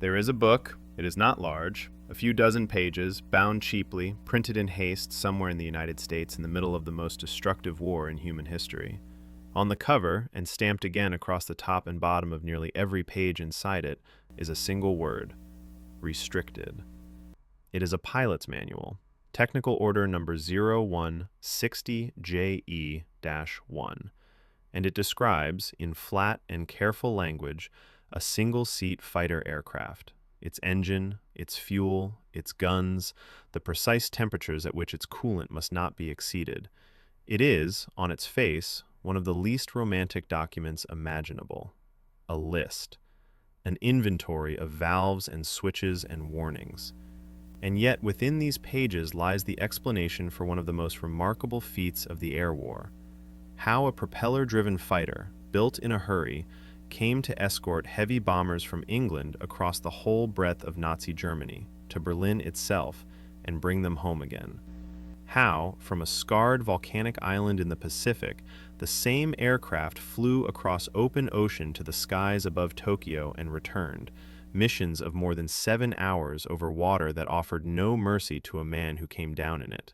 There is a book. It is not large, a few dozen pages, bound cheaply, printed in haste somewhere in the United States in the middle of the most destructive war in human history. On the cover, and stamped again across the top and bottom of nearly every page inside it, is a single word: restricted. It is a pilot's manual, technical order number 0160JE-1, and it describes, in flat and careful language, a single-seat fighter aircraft, its engine, its fuel, its guns, the precise temperatures at which its coolant must not be exceeded. It is, on its face, one of the least romantic documents imaginable. A list, an inventory of valves and switches and warnings. And yet within these pages lies the explanation for one of the most remarkable feats of the air war: how a propeller-driven fighter, built in a hurry, came to escort heavy bombers from England across the whole breadth of Nazi Germany to Berlin itself and bring them home again. How, from a scarred volcanic island in the Pacific, the same aircraft flew across open ocean to the skies above Tokyo and returned, missions of more than 7 hours over water that offered no mercy to a man who came down in it.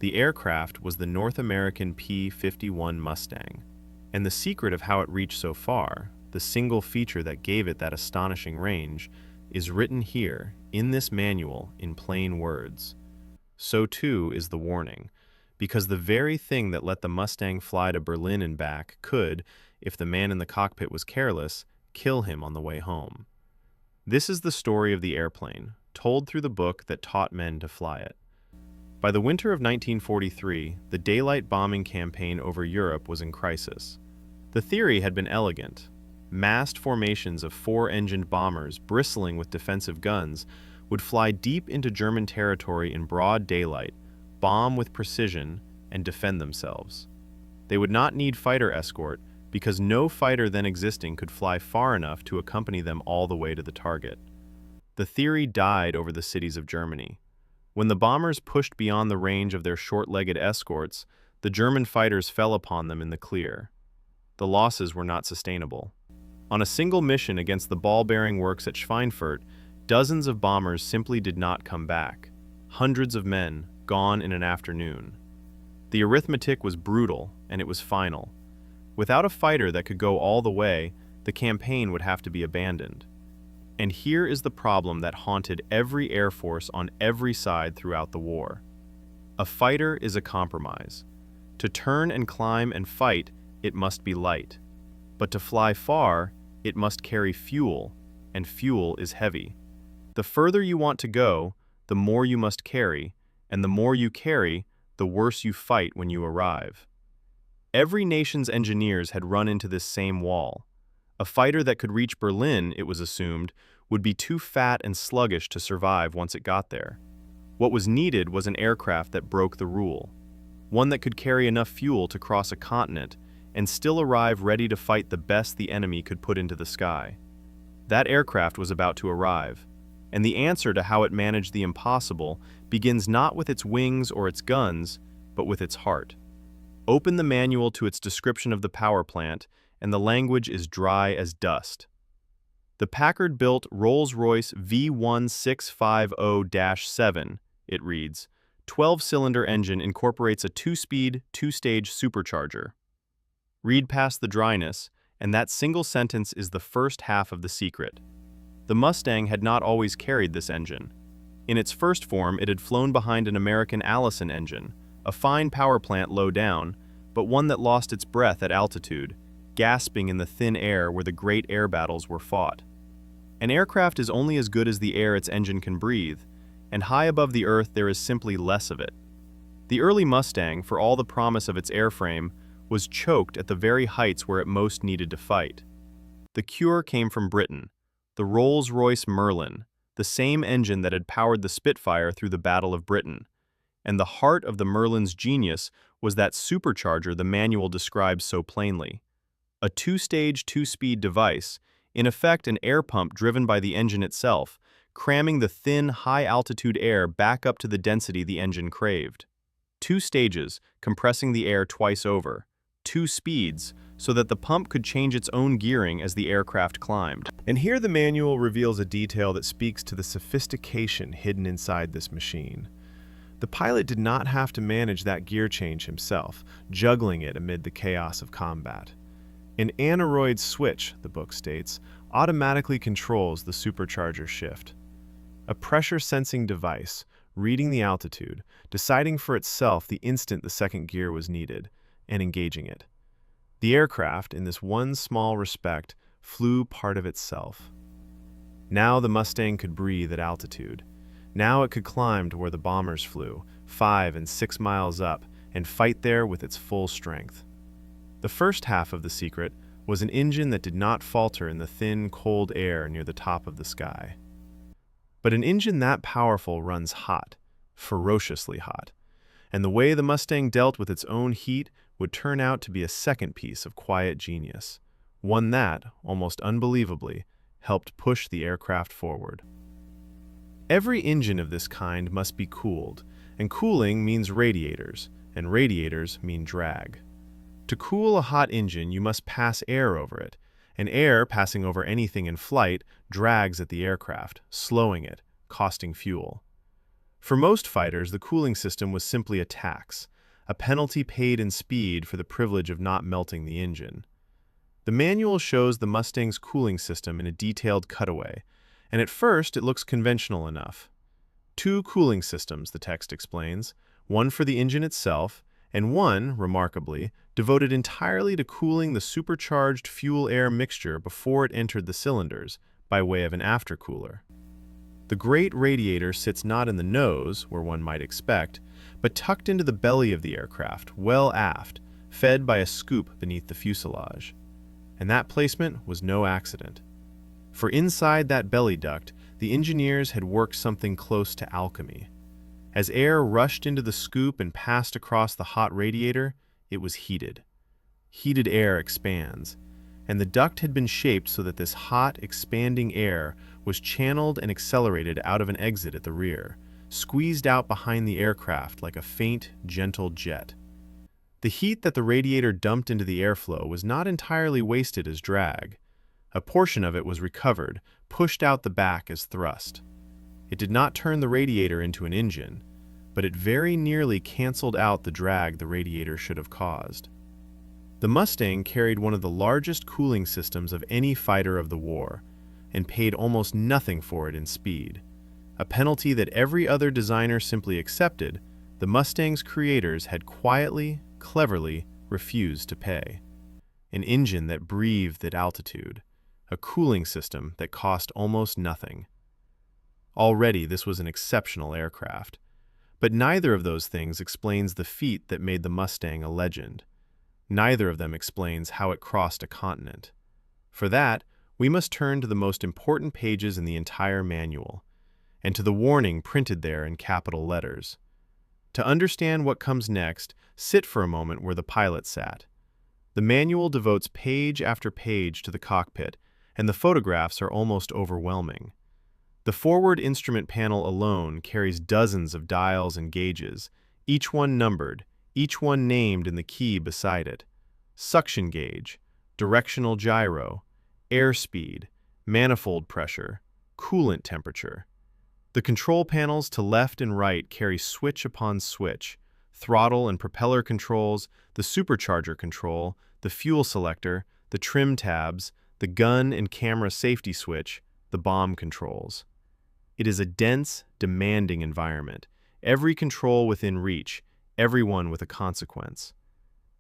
The aircraft was the North American P-51 Mustang, and the secret of how it reached so far, the single feature that gave it that astonishing range, is written here, in this manual, in plain words. So too is the warning, because the very thing that let the Mustang fly to Berlin and back could, if the man in the cockpit was careless, kill him on the way home. This is the story of the airplane, told through the book that taught men to fly it. By the winter of 1943, the daylight bombing campaign over Europe was in crisis. The theory had been elegant. Massed formations of 4-engined bombers bristling with defensive guns would fly deep into German territory in broad daylight, bomb with precision, and defend themselves. They would not need fighter escort because no fighter then existing could fly far enough to accompany them all the way to the target. The theory died over the cities of Germany. When the bombers pushed beyond the range of their short-legged escorts, the German fighters fell upon them in the clear. The losses were not sustainable. On a single mission against the ball-bearing works at Schweinfurt, dozens of bombers simply did not come back. Hundreds of men, gone in an afternoon. The arithmetic was brutal, and it was final. Without a fighter that could go all the way, the campaign would have to be abandoned. And here is the problem that haunted every air force on every side throughout the war. A fighter is a compromise. To turn and climb and fight, it must be light. But to fly far, it must carry fuel, and fuel is heavy. The further you want to go, the more you must carry, and the more you carry, the worse you fight when you arrive. Every nation's engineers had run into this same wall. A fighter that could reach Berlin, it was assumed, would be too fat and sluggish to survive once it got there. What was needed was an aircraft that broke the rule, one that could carry enough fuel to cross a continent and still arrive ready to fight the best the enemy could put into the sky. That aircraft was about to arrive, and the answer to how it managed the impossible begins not with its wings or its guns, but with its heart. Open the manual to its description of the power plant, and the language is dry as dust. The Packard-built Rolls-Royce V1650-7, it reads, 12-cylinder engine incorporates a 2-speed, 2-stage supercharger. Read past the dryness, and that single sentence is the first half of the secret. The Mustang had not always carried this engine. In its first form, it had flown behind an American Allison engine, a fine power plant low down, but one that lost its breath at altitude, gasping in the thin air where the great air battles were fought. An aircraft is only as good as the air its engine can breathe, and high above the earth there is simply less of it. The early Mustang, for all the promise of its airframe, was choked at the very heights where it most needed to fight. The cure came from Britain, the Rolls-Royce Merlin, the same engine that had powered the Spitfire through the Battle of Britain. And the heart of the Merlin's genius was that supercharger the manual describes so plainly. A 2-stage, 2-speed device, in effect an air pump driven by the engine itself, cramming the thin, high-altitude air back up to the density the engine craved. 2 stages, compressing the air twice over. 2 speeds, so that the pump could change its own gearing as the aircraft climbed. And here the manual reveals a detail that speaks to the sophistication hidden inside this machine. The pilot did not have to manage that gear change himself, juggling it amid the chaos of combat. An aneroid switch, the book states, automatically controls the supercharger shift. A pressure-sensing device, reading the altitude, deciding for itself the instant the second gear was needed, and engaging it. The aircraft, in this one small respect, flew part of itself. Now the Mustang could breathe at altitude. Now it could climb to where the bombers flew, 5 and 6 miles up, and fight there with its full strength. The first half of the secret was an engine that did not falter in the thin, cold air near the top of the sky. But an engine that powerful runs hot, ferociously hot, and the way the Mustang dealt with its own heat would turn out to be a second piece of quiet genius, one that, almost unbelievably, helped push the aircraft forward. Every engine of this kind must be cooled, and cooling means radiators, and radiators mean drag. To cool a hot engine, you must pass air over it, and air passing over anything in flight drags at the aircraft, slowing it, costing fuel. For most fighters, the cooling system was simply a tax, a penalty paid in speed for the privilege of not melting the engine. The manual shows the Mustang's cooling system in a detailed cutaway, and at first it looks conventional enough. 2 cooling systems, the text explains, one for the engine itself, and one, remarkably, devoted entirely to cooling the supercharged fuel-air mixture before it entered the cylinders, by way of an aftercooler. The great radiator sits not in the nose, where one might expect, but tucked into the belly of the aircraft, well aft, fed by a scoop beneath the fuselage. And that placement was no accident. For inside that belly duct, the engineers had worked something close to alchemy. As air rushed into the scoop and passed across the hot radiator, it was heated. Heated air expands, and the duct had been shaped so that this hot, expanding air was channeled and accelerated out of an exit at the rear, squeezed out behind the aircraft like a faint, gentle jet. The heat that the radiator dumped into the airflow was not entirely wasted as drag. A portion of it was recovered, pushed out the back as thrust. It did not turn the radiator into an engine, but it very nearly canceled out the drag the radiator should have caused. The Mustang carried one of the largest cooling systems of any fighter of the war, and paid almost nothing for it in speed. A penalty that every other designer simply accepted, the Mustang's creators had quietly, cleverly refused to pay. An engine that breathed at altitude, a cooling system that cost almost nothing. Already this was an exceptional aircraft, but neither of those things explains the feat that made the Mustang a legend. Neither of them explains how it crossed a continent. For that, we must turn to the most important pages in the entire manual, and to the warning printed there in capital letters. To understand what comes next, sit for a moment where the pilot sat. The manual devotes page after page to the cockpit, and the photographs are almost overwhelming. The forward instrument panel alone carries dozens of dials and gauges, each one numbered, each one named in the key beside it. Suction gauge, directional gyro, airspeed, manifold pressure, coolant temperature. The control panels to left and right carry switch upon switch, throttle and propeller controls, the supercharger control, the fuel selector, the trim tabs, the gun and camera safety switch, the bomb controls. It is a dense, demanding environment, every control within reach, everyone with a consequence.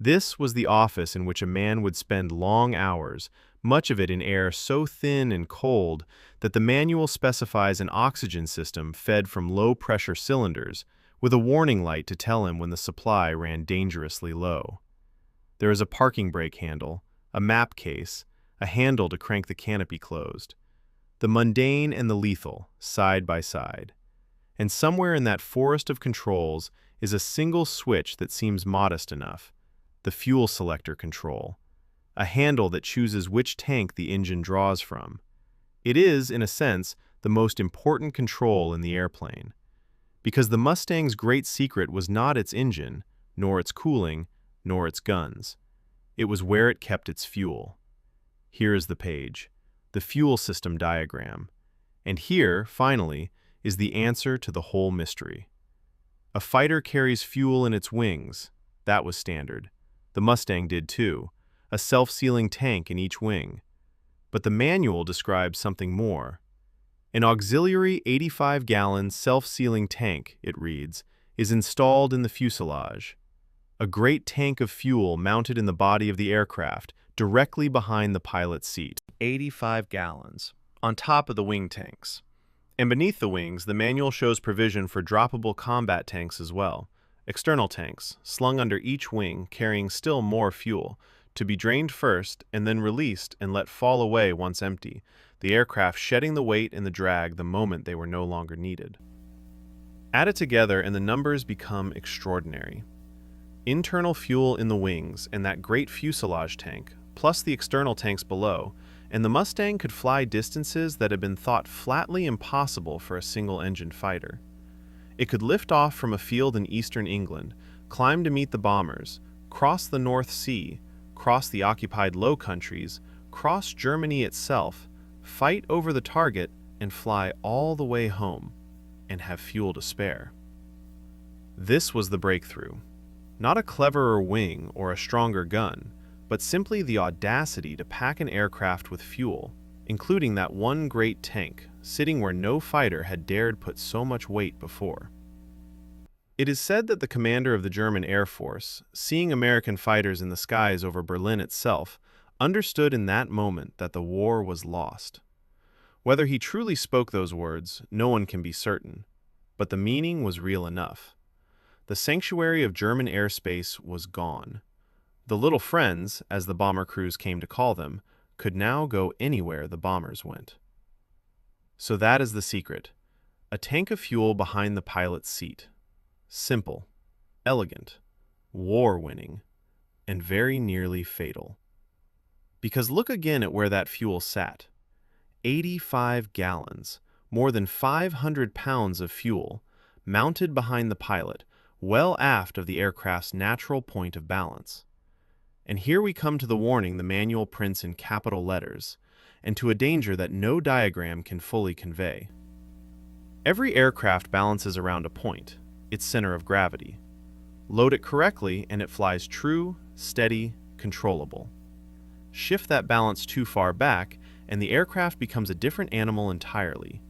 This was the office in which a man would spend long hours, much of it in air so thin and cold that the manual specifies an oxygen system fed from low-pressure cylinders, with a warning light to tell him when the supply ran dangerously low. There is a parking brake handle, a map case, a handle to crank the canopy closed. The mundane and the lethal, side by side. And somewhere in that forest of controls is a single switch that seems modest enough, the fuel selector control, a handle that chooses which tank the engine draws from. It is, in a sense, the most important control in the airplane, because the Mustang's great secret was not its engine, nor its cooling, nor its guns. It was where it kept its fuel. Here is the page, the fuel system diagram. And here, finally, is the answer to the whole mystery. A fighter carries fuel in its wings. That was standard. The Mustang did too, a self-sealing tank in each wing. But the manual describes something more. An auxiliary 85-gallon self-sealing tank, it reads, is installed in the fuselage. A great tank of fuel mounted in the body of the aircraft, directly behind the pilot's seat. 85 gallons, on top of the wing tanks. And beneath the wings, the manual shows provision for droppable combat tanks as well. External tanks, slung under each wing, carrying still more fuel, to be drained first and then released and let fall away once empty, the aircraft shedding the weight and the drag the moment they were no longer needed. Add it together and the numbers become extraordinary. Internal fuel in the wings and that great fuselage tank, plus the external tanks below, and the Mustang could fly distances that had been thought flatly impossible for a single-engined fighter. It could lift off from a field in eastern England, climb to meet the bombers, cross the North Sea, cross the occupied Low Countries, cross Germany itself, fight over the target, and fly all the way home, and have fuel to spare. This was the breakthrough. Not a cleverer wing or a stronger gun, but simply the audacity to pack an aircraft with fuel, including that one great tank, sitting where no fighter had dared put so much weight before. It is said that the commander of the German Air Force, seeing American fighters in the skies over Berlin itself, understood in that moment that the war was lost. Whether he truly spoke those words, no one can be certain, but the meaning was real enough. The sanctuary of German airspace was gone. The little friends, as the bomber crews came to call them, could now go anywhere the bombers went. So that is the secret. A tank of fuel behind the pilot's seat. Simple, elegant, war-winning, and very nearly fatal. Because look again at where that fuel sat. 85 gallons, more than 500 pounds of fuel, mounted behind the pilot, well aft of the aircraft's natural point of balance. And here we come to the warning the manual prints in capital letters, and to a danger that no diagram can fully convey. Every aircraft balances around a point, its center of gravity. Load it correctly and it flies true, steady, controllable. Shift that balance too far back and the aircraft becomes a different animal entirely.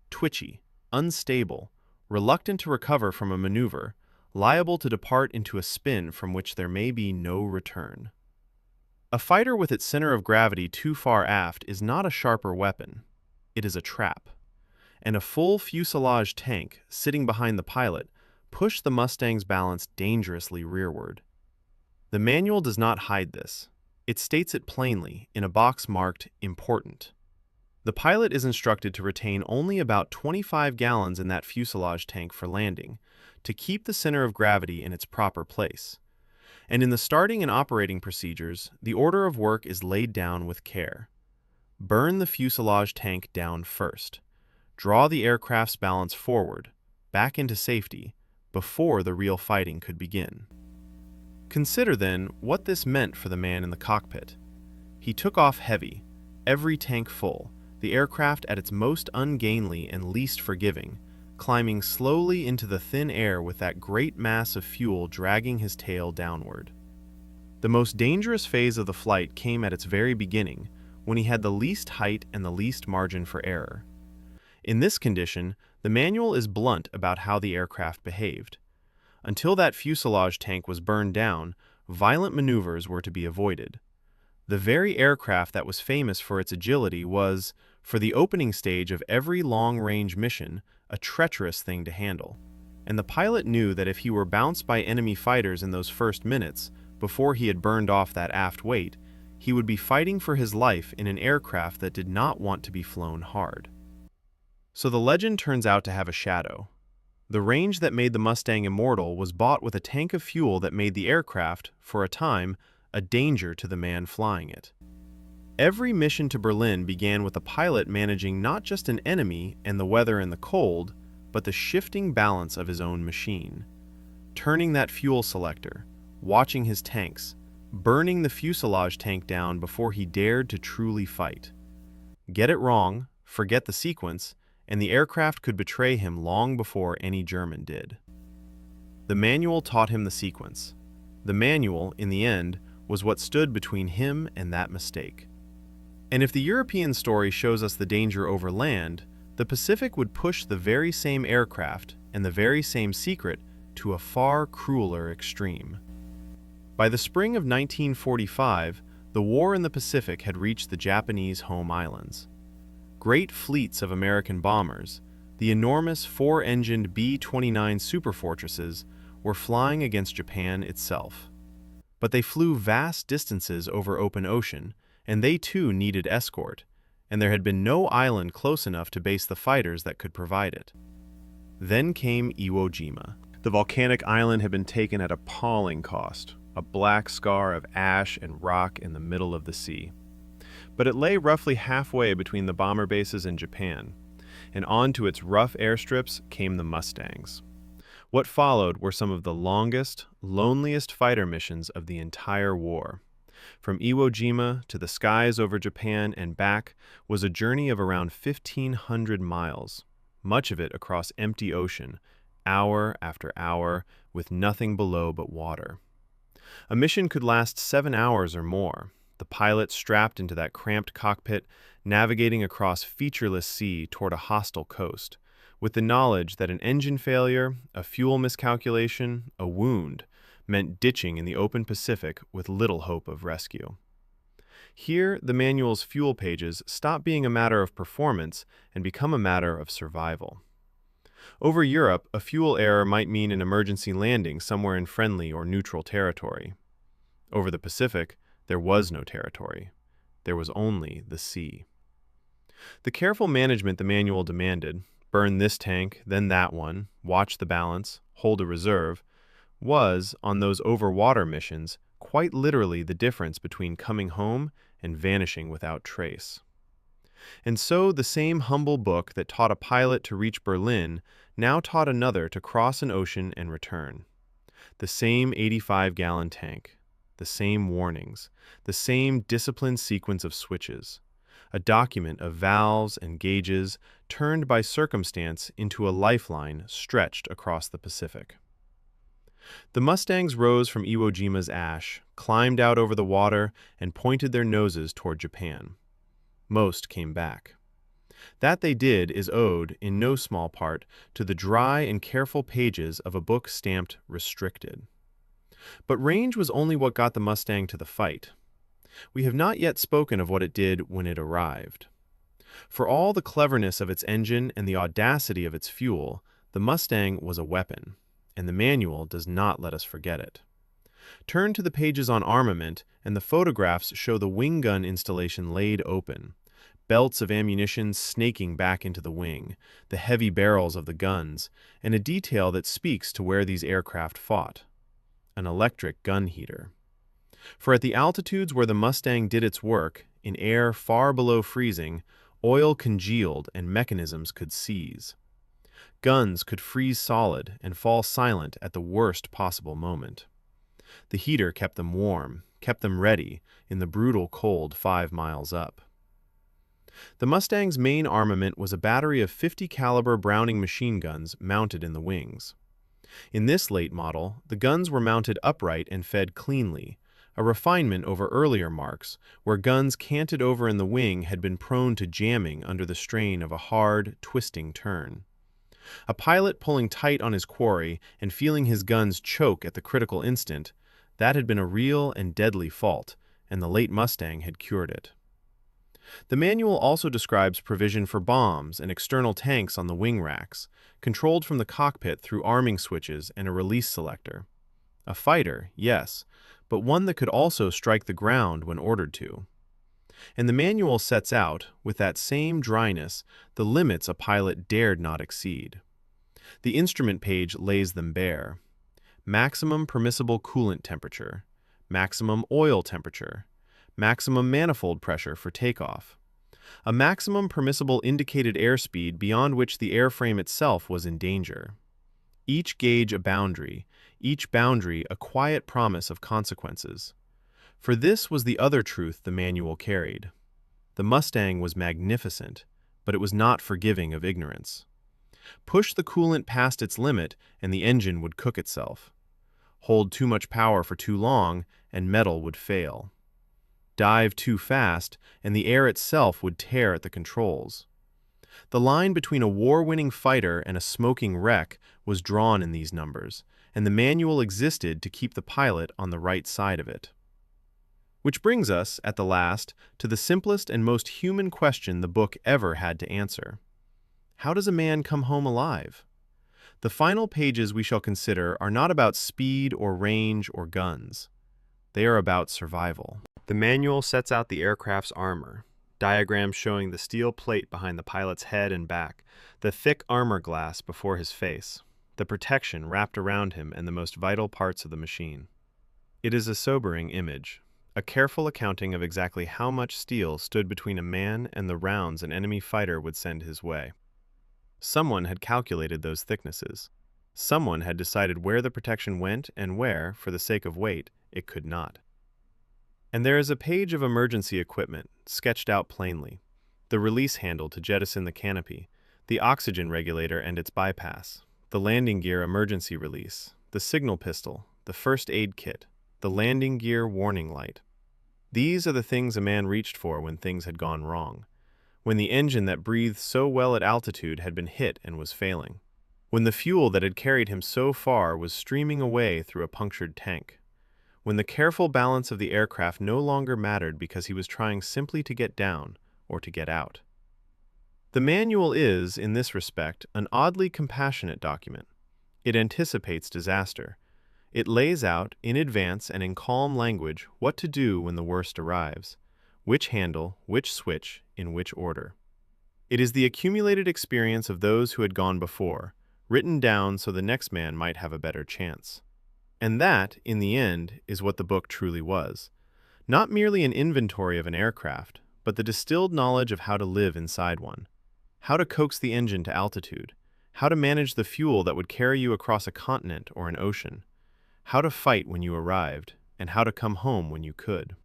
Twitchy, unstable, reluctant to recover from a maneuver, liable to depart into a spin from which there may be no return. A fighter with its center of gravity too far aft is not a sharper weapon. It is a trap. And a full fuselage tank, sitting behind the pilot, pushed the Mustang's balance dangerously rearward. The manual does not hide this. It states it plainly in a box marked Important. The pilot is instructed to retain only about 25 gallons in that fuselage tank for landing, to keep the center of gravity in its proper place. And in the starting and operating procedures, the order of work is laid down with care. Burn the fuselage tank down first. Draw the aircraft's balance forward, back into safety, before the real fighting could begin. Consider then what this meant for the man in the cockpit. He took off heavy, every tank full, the aircraft at its most ungainly and least forgiving, climbing slowly into the thin air with that great mass of fuel dragging his tail downward. The most dangerous phase of the flight came at its very beginning, when he had the least height and the least margin for error. In this condition, the manual is blunt about how the aircraft behaved. Until that fuselage tank was burned down, violent maneuvers were to be avoided. The very aircraft that was famous for its agility was, for the opening stage of every long-range mission, a treacherous thing to handle. And the pilot knew that if he were bounced by enemy fighters in those first minutes, before he had burned off that aft weight, he would be fighting for his life in an aircraft that did not want to be flown hard. So the legend turns out to have a shadow. The range that made the Mustang immortal was bought with a tank of fuel that made the aircraft, for a time, a danger to the man flying it. Every mission to Berlin began with the pilot managing not just an enemy and the weather and the cold, but the shifting balance of his own machine. Turning that fuel selector, watching his tanks, burning the fuselage tank down before he dared to truly fight. Get it wrong, forget the sequence, and the aircraft could betray him long before any German did. The manual taught him the sequence. The manual, in the end, was what stood between him and that mistake. And if the European story shows us the danger over land, the Pacific would push the very same aircraft and the very same secret to a far crueler extreme. By the spring of 1945, the war in the Pacific had reached the Japanese home islands. Great fleets of American bombers, the enormous four-engined B-29 superfortresses, were flying against Japan itself. But they flew vast distances over open ocean, and they too needed escort, and there had been no island close enough to base the fighters that could provide it. Then came Iwo Jima. The volcanic island had been taken at appalling cost, a black scar of ash and rock in the middle of the sea. But it lay roughly halfway between the bomber bases and Japan, and onto its rough airstrips came the Mustangs. What followed were some of the longest, loneliest fighter missions of the entire war. From Iwo Jima to the skies over Japan and back was a journey of around 1,500 miles, much of it across empty ocean, hour after hour, with nothing below but water. A mission could last 7 hours or more, the pilot strapped into that cramped cockpit, navigating across featureless sea toward a hostile coast, with the knowledge that an engine failure, a fuel miscalculation, a wound, meant ditching in the open Pacific with little hope of rescue. Here, the manual's fuel pages stop being a matter of performance and become a matter of survival. Over Europe, a fuel error might mean an emergency landing somewhere in friendly or neutral territory. Over the Pacific, there was no territory. There was only the sea. The careful management the manual demanded, burn this tank, then that one, watch the balance, hold a reserve, was, on those over-water missions, quite literally the difference between coming home and vanishing without trace. And so the same humble book that taught a pilot to reach Berlin now taught another to cross an ocean and return. The same 85-gallon tank, the same warnings, the same disciplined sequence of switches, a document of valves and gauges turned by circumstance into a lifeline stretched across the Pacific. The Mustangs rose from Iwo Jima's ash, climbed out over the water, and pointed their noses toward Japan. Most came back. That they did is owed, in no small part, to the dry and careful pages of a book stamped restricted. But range was only what got the Mustang to the fight. We have not yet spoken of what it did when it arrived. For all the cleverness of its engine and the audacity of its fuel, the Mustang was a weapon, and the manual does not let us forget it. Turn to the pages on armament, and the photographs show the wing gun installation laid open, belts of ammunition snaking back into the wing, the heavy barrels of the guns, and a detail that speaks to where these aircraft fought: an electric gun heater. For at the altitudes where the Mustang did its work, in air far below freezing, oil congealed and mechanisms could seize. Guns could freeze solid and fall silent at the worst possible moment. The heater kept them warm, kept them ready, in the brutal cold 5 miles up. The Mustang's main armament was a battery of 50-caliber Browning machine guns mounted in the wings. In this late model, the guns were mounted upright and fed cleanly, a refinement over earlier marks, where guns canted over in the wing had been prone to jamming under the strain of a hard, twisting turn. A pilot pulling tight on his quarry and feeling his guns choke at the critical instant, that had been a real and deadly fault, and the late Mustang had cured it. The manual also describes provision for bombs and external tanks on the wing racks, controlled from the cockpit through arming switches and a release selector. A fighter, yes, but one that could also strike the ground when ordered to. And the manual sets out, with that same dryness, the limits a pilot dared not exceed. The instrument page lays them bare. Maximum permissible coolant temperature, maximum oil temperature, maximum manifold pressure for takeoff, a maximum permissible indicated airspeed beyond which the airframe itself was in danger. Each gauge a boundary, each boundary a quiet promise of consequences. For this was the other truth the manual carried. The Mustang was magnificent, but it was not forgiving of ignorance. Push the coolant past its limit and the engine would cook itself. Hold too much power for too long and metal would fail. Dive too fast and the air itself would tear at the controls. The line between a war-winning fighter and a smoking wreck was drawn in these numbers, and the manual existed to keep the pilot on the right side of it. Which brings us, at the last, to the simplest and most human question the book ever had to answer. How does a man come home alive? The final pages we shall consider are not about speed or range or guns. They are about survival. The manual sets out the aircraft's armor, diagrams showing the steel plate behind the pilot's head and back, the thick armor glass before his face, the protection wrapped around him and the most vital parts of the machine. It is a sobering image, a careful accounting of exactly how much steel stood between a man and the rounds an enemy fighter would send his way. Someone had calculated those thicknesses. Someone had decided where the protection went and where, for the sake of weight, it could not. And there is a page of emergency equipment, sketched out plainly. The release handle to jettison the canopy, the oxygen regulator and its bypass, the landing gear emergency release, the signal pistol, the first aid kit, the landing gear warning light. These are the things a man reached for when things had gone wrong, when the engine that breathed so well at altitude had been hit and was failing, when the fuel that had carried him so far was streaming away through a punctured tank, when the careful balance of the aircraft no longer mattered because he was trying simply to get down or to get out. The manual is, in this respect, an oddly compassionate document. It anticipates disaster. It lays out, in advance and in calm language, what to do when the worst arrives, which handle, which switch, in which order. It is the accumulated experience of those who had gone before, written down so the next man might have a better chance. And that, in the end, is what the book truly was. Not merely an inventory of an aircraft, but the distilled knowledge of how to live inside one, how to coax the engine to altitude, how to manage the fuel that would carry you across a continent or an ocean, how to fight when you arrived, and how to come home when you could.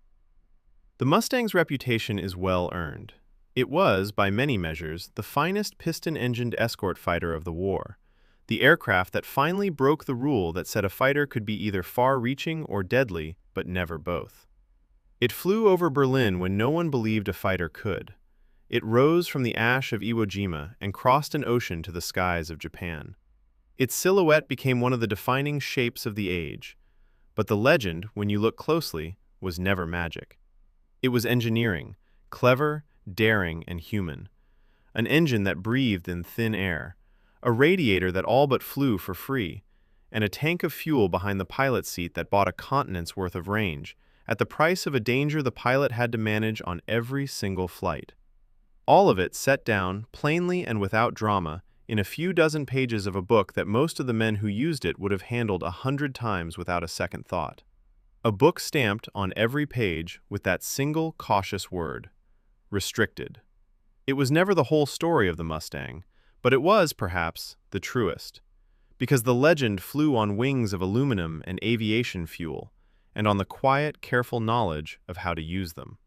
The Mustang's reputation is well earned. It was, by many measures, the finest piston-engined escort fighter of the war, the aircraft that finally broke the rule that said a fighter could be either far-reaching or deadly, but never both. It flew over Berlin when no one believed a fighter could. It rose from the ash of Iwo Jima and crossed an ocean to the skies of Japan. Its silhouette became one of the defining shapes of the age, but the legend, when you look closely, was never magic. It was engineering, clever, daring, and human. An engine that breathed in thin air, a radiator that all but flew for free, and a tank of fuel behind the pilot's seat that bought a continent's worth of range, at the price of a danger the pilot had to manage on every single flight. All of it set down, plainly and without drama, in a few dozen pages of a book that most of the men who used it would have handled 100 times without a second thought. A book stamped on every page with that single cautious word: restricted. It was never the whole story of the Mustang, but it was, perhaps, the truest, because the legend flew on wings of aluminum and aviation fuel, and on the quiet, careful knowledge of how to use them.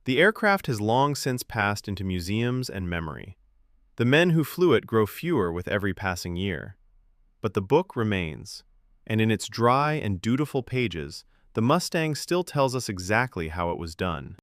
The aircraft has long since passed into museums and memory. The men who flew it grow fewer with every passing year. But the book remains, and in its dry and dutiful pages, the Mustang still tells us exactly how it was done.